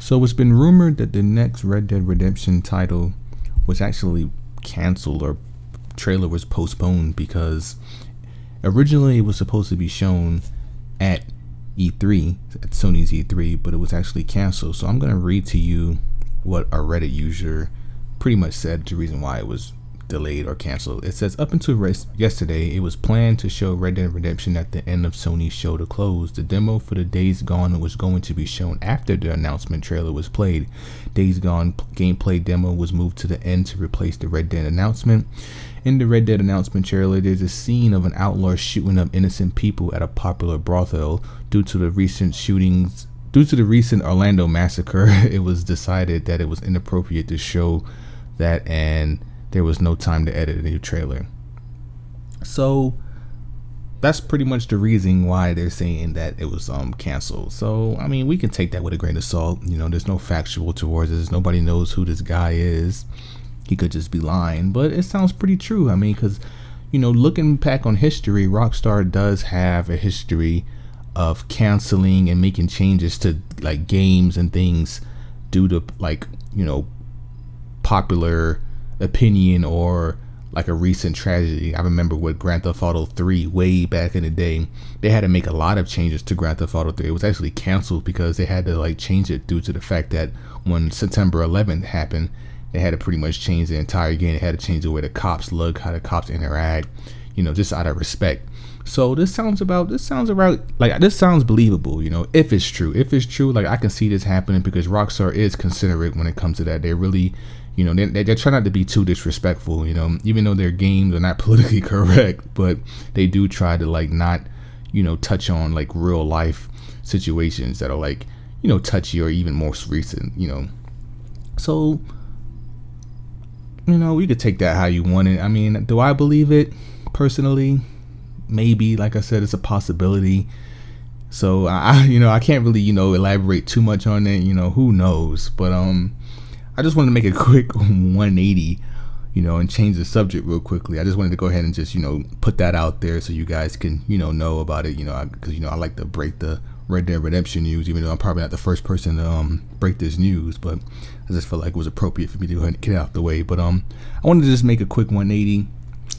So it's been rumored that the next Red Dead Redemption title was actually canceled, or trailer was postponed, because originally it was supposed to be shown at E3, at Sony's E3, but it was actually canceled. So I'm going to read to you what a Reddit user pretty much said, the reason why it was delayed or canceled. It says, up until yesterday, it was planned to show Red Dead Redemption at the end of Sony's show to close. The demo for the Days Gone was going to be shown after the announcement trailer was played. Days Gone gameplay demo was moved to the end to replace the Red Dead announcement. In the Red Dead announcement trailer, there's a scene of an outlaw shooting up innocent people at a popular brothel. Due to the recent Orlando massacre, it was decided that it was inappropriate to show that, and there was no time to edit a new trailer. So that's pretty much the reason why they're saying that it was canceled. So I mean, we can take that with a grain of salt. You know, there's no factual towards this. Nobody knows who this guy is. He could just be lying, but it sounds pretty true. I mean, because, you know, looking back on history, Rockstar does have a history of canceling and making changes to like games and things due to, like, you know, popular opinion or like a recent tragedy. I remember with Grand Theft Auto 3 way back in the day, they had to make a lot of changes to Grand Theft Auto 3. It was actually canceled because they had to like change it due to the fact that when September 11th happened, they had to pretty much change the entire game. They had to change the way the cops look, how the cops interact, you know, just out of respect. So this sounds believable, you know, if it's true. If it's true, like, I can see this happening because Rockstar is considerate when it comes to that. They really, you know, they're trying not to be too disrespectful, you know, even though their games are not politically correct, but they do try to like not, you know, touch on like real life situations that are like, you know, touchy or even more recent, you know. So, you know, we could take that how you want it. I mean, do I believe it personally? Maybe. Like I said, it's a possibility. So I can't really, you know, elaborate too much on it. You know, who knows? But I just wanted to make a quick 180, you know, and change the subject real quickly. I just wanted to go ahead and just, you know, put that out there so you guys can, you know about it. You know, because, you know, I like to break the Red Dead Redemption news, even though I'm probably not the first person to break this news, but I just felt like it was appropriate for me to go ahead and get it out the way. But I wanted to just make a quick 180,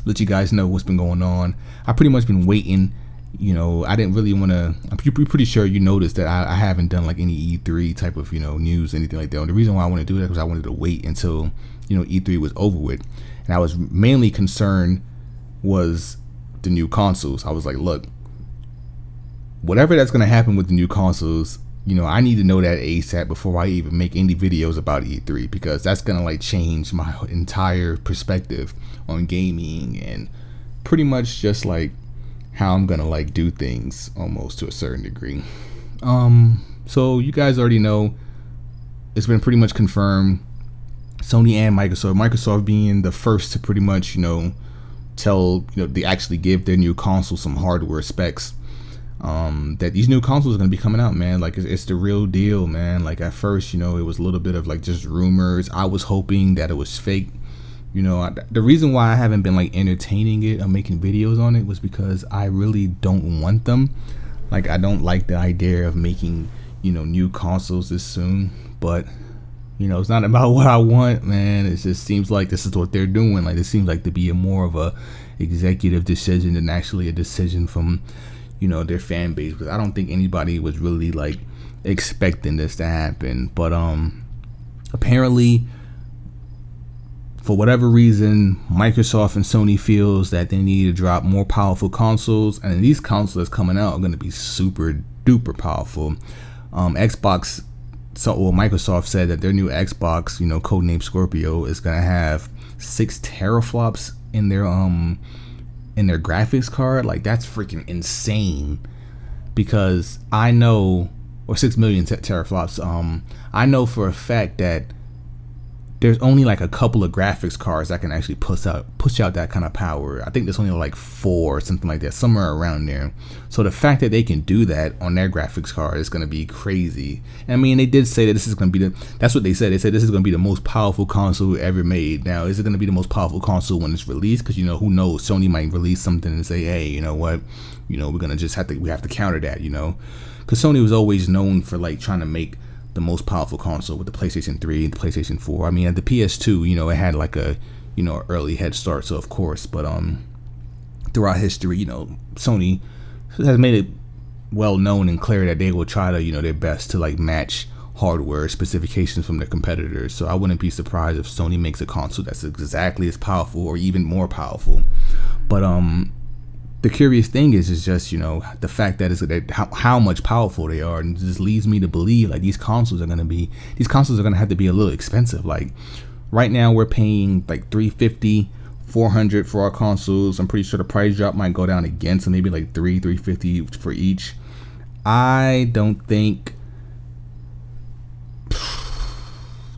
let you guys know what's been going on. I pretty much been waiting. You know, I didn't really want to. I'm pretty sure you noticed that I haven't done like any E3 type of, you know, news, anything like that. And the reason why I want to do that was I wanted to wait until, you know, E3 was over with, and I was mainly concerned was the new consoles. I was like, look, whatever that's gonna happen with the new consoles, you know, I need to know that ASAP before I even make any videos about E3, because that's gonna like change my entire perspective on gaming and pretty much just like how I'm gonna like do things almost to a certain degree. So you guys already know, it's been pretty much confirmed, Sony and Microsoft being the first to pretty much, you know, tell, you know, they actually give their new console some hardware specs, that these new consoles are going to be coming out, man. Like, it's the real deal, man. Like, at first, you know, it was a little bit of like just rumors. I was hoping that it was fake. You know, the reason why I haven't been like entertaining it or making videos on it was because I really don't want them. Like, I don't like the idea of making, you know, new consoles this soon. But, you know, it's not about what I want, man. It just seems like this is what they're doing. Like, it seems like to be more of a executive decision than actually a decision from, you know, their fan base, because I don't think anybody was really like expecting this to happen. But apparently, for whatever reason, Microsoft and Sony feels that they need to drop more powerful consoles, and these consoles coming out are going to be super duper powerful. Xbox, Microsoft said that their new Xbox, you know, codenamed Scorpio, is going to have 6 teraflops in their graphics card. Like, that's freaking insane, because I know, or 6 million teraflops. I know for a fact that there's only like a couple of graphics cards that can actually push out that kind of power. I think there's only like 4 or something like that, somewhere around there. So the fact that they can do that on their graphics card is going to be crazy. I mean, they did say that this is going to be that's what they said. They said this is going to be the most powerful console ever made. Now, is it going to be the most powerful console when it's released? Because, you know, who knows? Sony might release something and say, hey, you know what? You know, we're going to just we have to counter that, you know? Because Sony was always known for like trying to make the most powerful console with the PlayStation 3 and the PlayStation 4. I mean, at the PS2, you know, it had like a, you know, early head start, so of course, but throughout history, you know, Sony has made it well known and clear that they will try to, you know, their best to like match hardware specifications from their competitors. So I wouldn't be surprised if Sony makes a console that's exactly as powerful or even more powerful. But the curious thing is just, you know, the fact that how much powerful they are, and it just leads me to believe like these consoles are gonna have to be a little expensive. Like right now we're paying like $350, $400 for our consoles. I'm pretty sure the price drop might go down again, so maybe like $350 for each. I don't think,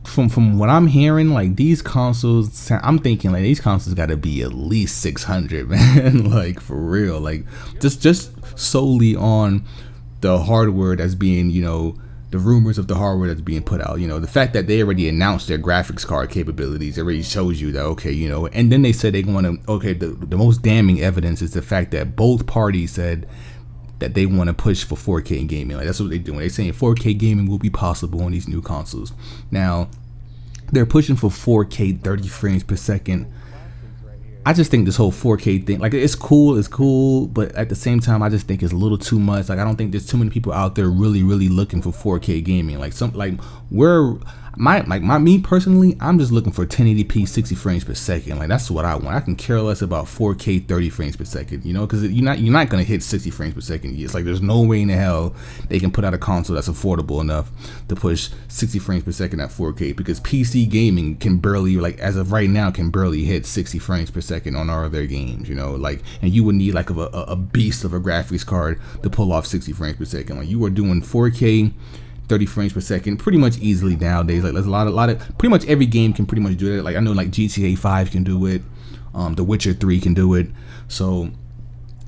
from what I'm hearing, like these consoles, I'm thinking like these consoles got to be at least $600, man. Like for real, like just solely on the hardware that's being, you know, the rumors of the hardware that's being put out. You know, the fact that they already announced their graphics card capabilities already shows you that, okay, you know, and then they said they want to, okay, the most damning evidence is the fact that both parties said that they want to push for 4K gaming. Like that's what they're doing. They're saying 4K gaming will be possible on these new consoles. Now, they're pushing for 4K 30 frames per second. I just think this whole 4K thing, like it's cool, but at the same time, I just think it's a little too much. Like I don't think there's too many people out there really looking for 4K gaming. Like me personally, I'm just looking for 1080p 60 frames per second. Like that's what I want. I can care less about 4K 30 frames per second, you know, because you're not gonna hit 60 frames per second. It's like there's no way in the hell they can put out a console that's affordable enough to push 60 frames per second at 4K, because PC gaming can barely, like as of right now, can barely hit 60 frames per second on all of their games, you know, like, and you would need like a beast of a graphics card to pull off 60 frames per second. Like you are doing 4K 30 frames per second pretty much easily nowadays. Like there's a lot of pretty much every game can pretty much do it. Like I know like GTA 5 can do it, The Witcher 3 can do it, so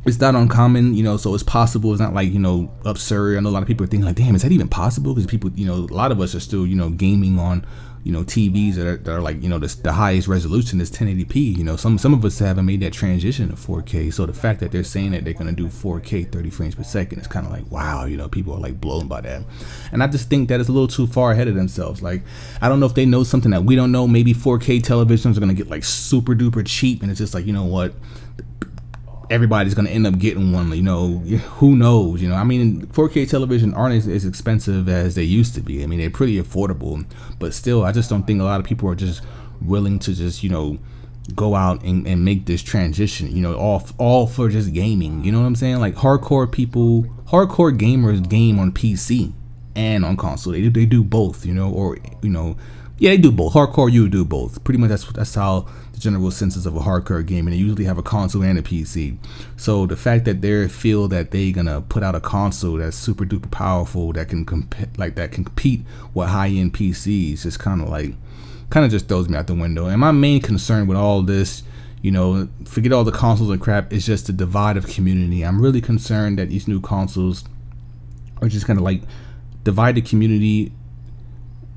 it's not uncommon, you know, so it's possible. It's not like, you know, absurd. I know a lot of people are thinking like, damn, is that even possible? Because people, you know, a lot of us are still, you know, gaming on, you know, TVs that are like, you know, the highest resolution is 1080p. You know, some of us haven't made that transition to 4K. So the fact that they're saying that they're going to do 4K 30 frames per second is kind of like, wow, you know, people are like blown by that. And I just think that it's a little too far ahead of themselves. Like, I don't know if they know something that we don't know. Maybe 4K televisions are going to get like super duper cheap, and it's just like, you know what, everybody's going to end up getting one, you know, who knows, you know. I mean, 4K television aren't as expensive as they used to be. I mean, they're pretty affordable, but still, I just don't think a lot of people are just willing to just, you know, go out and make this transition, you know, all for just gaming, you know what I'm saying? Like hardcore gamers game on PC and on console. They do both, you know, or, you know, yeah, they do both. Hardcore, you do both. Pretty much that's how the general sense of a hardcore game, and they usually have a console and a PC. So the fact that they feel that they're gonna put out a console that's super duper powerful that can compete with high end PCs just kind of just throws me out the window. And my main concern with all this, you know, forget all the consoles and crap, is just the divide of community. I'm really concerned that these new consoles are just gonna like divide the community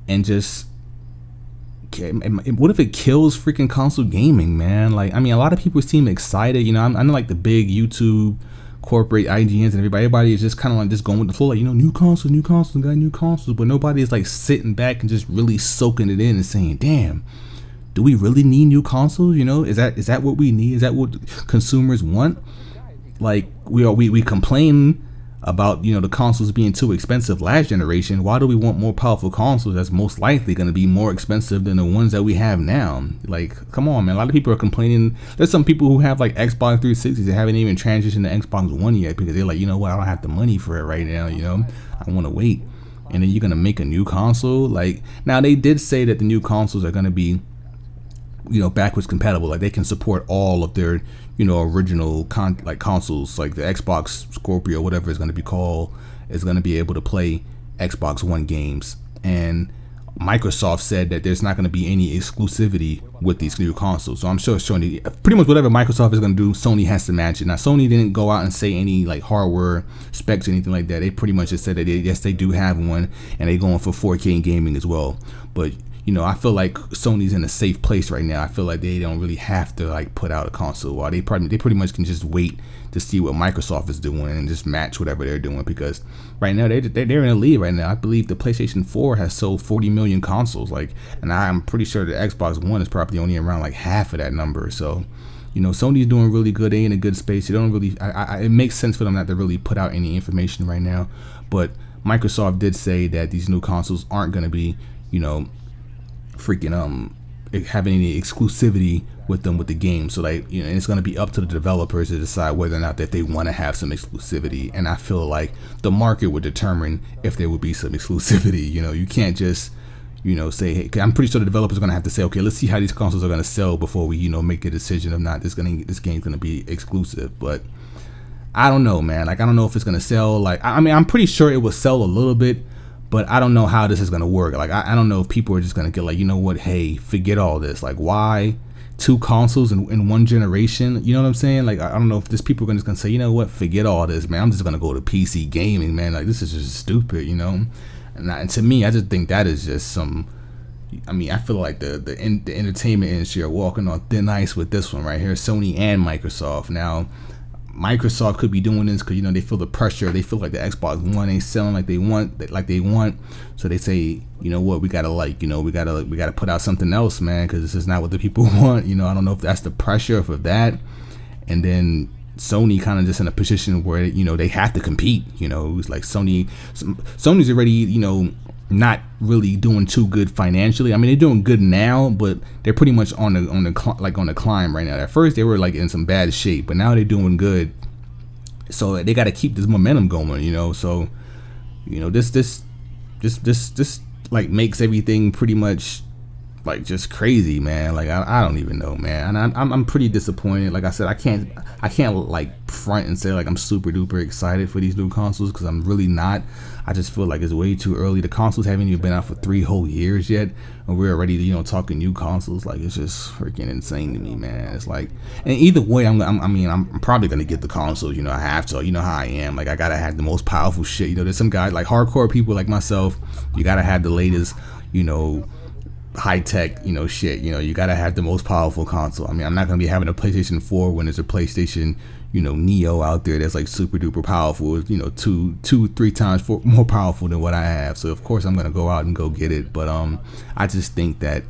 and just, what if it kills freaking console gaming, man? Like, I mean, a lot of people seem excited, you know. I know like the big YouTube corporate IGNs and everybody is just kind of like just going with the flow, like, you know, new consoles, got new consoles, but nobody is like sitting back and just really soaking it in and saying, damn, do we really need new consoles? You know, is that what we need? Is that what consumers want? Like, we complain about, you know, the consoles being too expensive last generation. Why do we want more powerful consoles that's most likely going to be more expensive than the ones that we have now? Like, come on, man. A lot of people are complaining. There's some people who have like Xbox 360s that haven't even transitioned to Xbox One yet because they're like, you know what, I don't have the money for it right now, you know, I want to wait. And then you're going to make a new console. Like, now they did say that the new consoles are going to be, you know, backwards compatible. Like, they can support all of their, you know, original consoles, like the Xbox Scorpio, whatever it's going to be called, is going to be able to play Xbox One games. And Microsoft said that there's not going to be any exclusivity with these new consoles. So I'm sure Sony, pretty much whatever Microsoft is going to do, Sony has to match it. Now, Sony didn't go out and say any like hardware specs or anything like that. They pretty much just said that yes, they do have one, and they're going for 4K gaming as well. But I feel like Sony's in a safe place right now. I feel like they don't really have to like put out a console, or they pretty much can just wait to see what Microsoft is doing and just match whatever they're doing, because right now they're in a lead right now. I believe the PlayStation 4 has sold 40 million consoles, like, and I'm pretty sure the Xbox One is probably only around like half of that number. So Sony's doing really good. They in a good space. They don't really it makes sense for them not to really put out any information right now. But Microsoft did say that these new consoles aren't going to be freaking having any exclusivity with them with the game. So like, it's going to be up to the developers to decide whether or not that they want to have some exclusivity. And I feel like the market would determine if there would be some exclusivity. You can't just say, hey, I'm pretty sure the developers are going to have to say, okay, let's see how these consoles are going to sell before we make a decision of not this game's going to be exclusive. But I don't know, man. Like, I don't know if it's going to sell. Like, I mean, I'm pretty sure it will sell a little bit, but I don't know how this is going to work. Like, I don't know if people are just going to get like, you know what, hey, forget all this. Like, why 2 consoles in one generation? You know what I'm saying? Like, I don't know if there's people just going to say, you know what, forget all this, man. I'm just going to go to PC gaming, man. Like, this is just stupid, And to me, I just think that is just some. I mean, I feel like the entertainment industry are walking on thin ice with this one right here, Sony and Microsoft. Now, Microsoft could be doing this because they feel the pressure. They feel like the Xbox One ain't selling like they want. So they say, you know what, we gotta we gotta put out something else, man, because this is not what the people want. I don't know if that's the pressure for that, and then Sony kind of just in a position where they have to compete. It's like Sony's already not really doing too good financially. I mean, they're doing good now, but they're pretty much on the climb right now. At first they were like in some bad shape, but now they're doing good. So they got to keep this momentum going. So this like makes everything pretty much like just crazy, man. Like I don't even know, man. And I'm pretty disappointed. Like I said, I can't like front and say like I'm super duper excited for these new consoles, because I'm really not. I just feel like it's way too early. The consoles haven't even been out for 3 whole years yet, and we're already talking new consoles. Like, it's just freaking insane to me, man. It's like, and either way, I'm probably gonna get the consoles. I have to. You know how I am. Like, I gotta have the most powerful shit. There's some guys like hardcore people like myself. You gotta have the latest, high tech, shit. You gotta have the most powerful console. I mean, I'm not gonna be having a PlayStation 4 when there's a PlayStation, Neo out there that's like super duper powerful. 2-3 times more powerful than what I have. So of course I'm gonna go out and go get it. But I just think that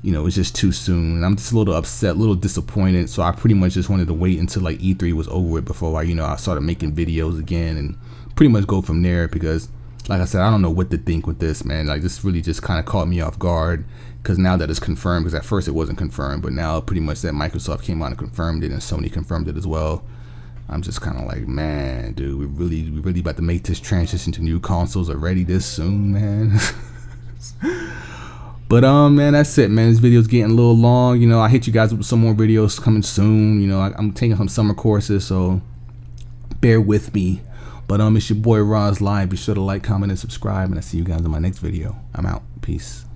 it's just too soon, and I'm just a little upset, a little disappointed. So I pretty much just wanted to wait until like E3 was over with before I started making videos again, and pretty much go from there, because like I said, I don't know what to think with this, man. Like, this really just kind of caught me off guard, because now that it's confirmed, because at first it wasn't confirmed, but now pretty much that Microsoft came out and confirmed it, and Sony confirmed it as well. I'm just kind of like, man, dude, we really about to make this transition to new consoles already this soon, man. But man, that's it, man. This video's getting a little long. I hit you guys with some more videos coming soon. I'm taking some summer courses, so bear with me. But it's your boy Raislive. Be sure to like, comment, and subscribe, and I'll see you guys in my next video. I'm out. Peace.